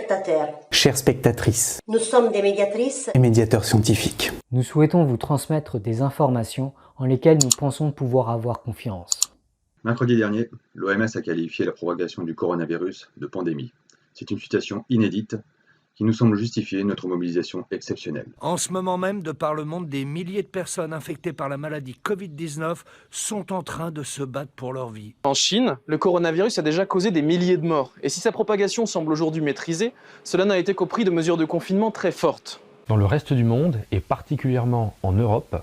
spectateurs, chères spectatrices, nous sommes des médiatrices et médiateurs scientifiques. Nous souhaitons vous transmettre des informations en lesquelles nous pensons pouvoir avoir confiance. Mercredi dernier, l'OMS a qualifié la propagation du coronavirus de pandémie. C'est une situation inédite qui nous semble justifier notre mobilisation exceptionnelle. En ce moment même, de par le monde, des milliers de personnes infectées par la maladie Covid-19 sont en train de se battre pour leur vie. En Chine, le coronavirus a déjà causé des milliers de morts. Et si sa propagation semble aujourd'hui maîtrisée, cela n'a été qu'au prix de mesures de confinement très fortes. Dans le reste du monde, et particulièrement en Europe,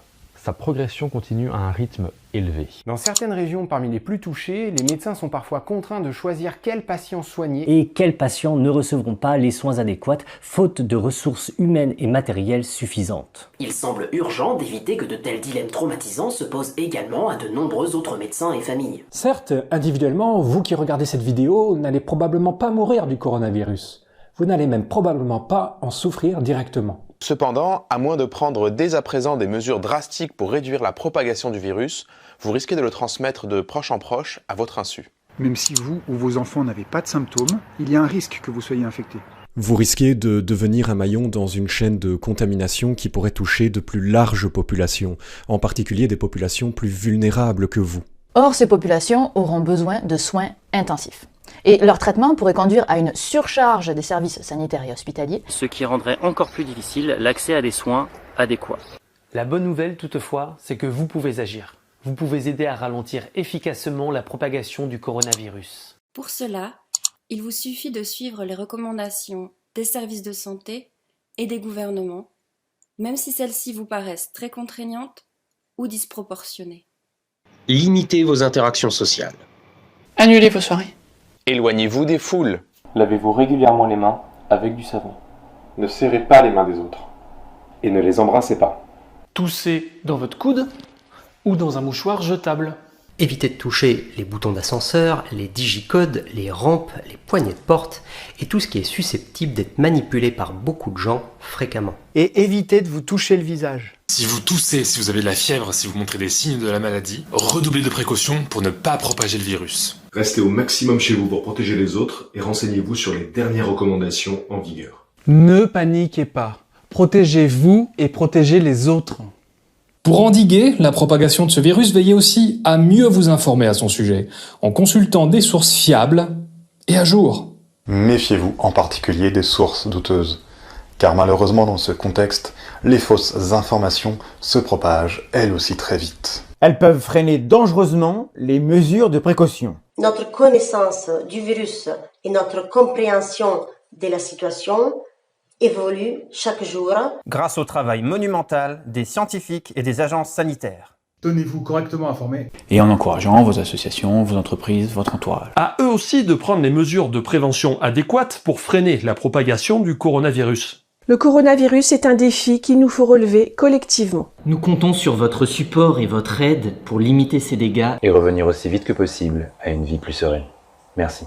sa progression continue à un rythme élevé. Dans certaines régions parmi les plus touchées, les médecins sont parfois contraints de choisir quels patients soigner Et quels patients ne recevront pas les soins adéquats, faute de ressources humaines et matérielles suffisantes. Il semble urgent d'éviter que de tels dilemmes traumatisants se posent également à de nombreux autres médecins et familles. Certes, individuellement, vous qui regardez cette vidéo n'allez probablement pas mourir du coronavirus. Vous n'allez même probablement pas en souffrir directement. Cependant, à moins de prendre dès à présent des mesures drastiques pour réduire la propagation du virus, vous risquez de le transmettre de proche en proche à votre insu. Même si vous ou vos enfants n'avez pas de symptômes, il y a un risque que vous soyez infecté. Vous risquez de devenir un maillon dans une chaîne de contamination qui pourrait toucher de plus larges populations, en particulier des populations plus vulnérables que vous. Or, ces populations auront besoin de soins intensifs. Et leur traitement pourrait conduire à une surcharge des services sanitaires et hospitaliers, ce qui rendrait encore plus difficile l'accès à des soins adéquats. La bonne nouvelle toutefois, c'est que vous pouvez agir. Vous pouvez aider à ralentir efficacement la propagation du coronavirus. Pour cela, il vous suffit de suivre les recommandations des services de santé et des gouvernements, même si celles-ci vous paraissent très contraignantes ou disproportionnées. Limitez vos interactions sociales. Annulez vos soirées. Éloignez-vous des foules. Lavez-vous régulièrement les mains avec du savon. Ne serrez pas les mains des autres. Et ne les embrassez pas. Toussez dans votre coude ou dans un mouchoir jetable. Évitez de toucher les boutons d'ascenseur, les digicodes, les rampes, les poignées de porte et tout ce qui est susceptible d'être manipulé par beaucoup de gens fréquemment. Et évitez de vous toucher le visage. Si vous toussez, si vous avez de la fièvre, si vous montrez des signes de la maladie, redoublez de précautions pour ne pas propager le virus. Restez au maximum chez vous pour protéger les autres et renseignez-vous sur les dernières recommandations en vigueur. Ne paniquez pas. Protégez-vous et protégez les autres. Pour endiguer la propagation de ce virus, veillez aussi à mieux vous informer à son sujet, en consultant des sources fiables et à jour. Méfiez-vous en particulier des sources douteuses, car malheureusement dans ce contexte, les fausses informations se propagent elles aussi très vite. Elles peuvent freiner dangereusement les mesures de précaution. Notre connaissance du virus et notre compréhension de la situation évolue chaque jour. Grâce au travail monumental des scientifiques et des agences sanitaires. Tenez-vous correctement informés. Et en encourageant vos associations, vos entreprises, votre entourage. À eux aussi de prendre les mesures de prévention adéquates pour freiner la propagation du coronavirus. Le coronavirus est un défi qu'il nous faut relever collectivement. Nous comptons sur votre support et votre aide pour limiter ces dégâts et revenir aussi vite que possible à une vie plus sereine. Merci.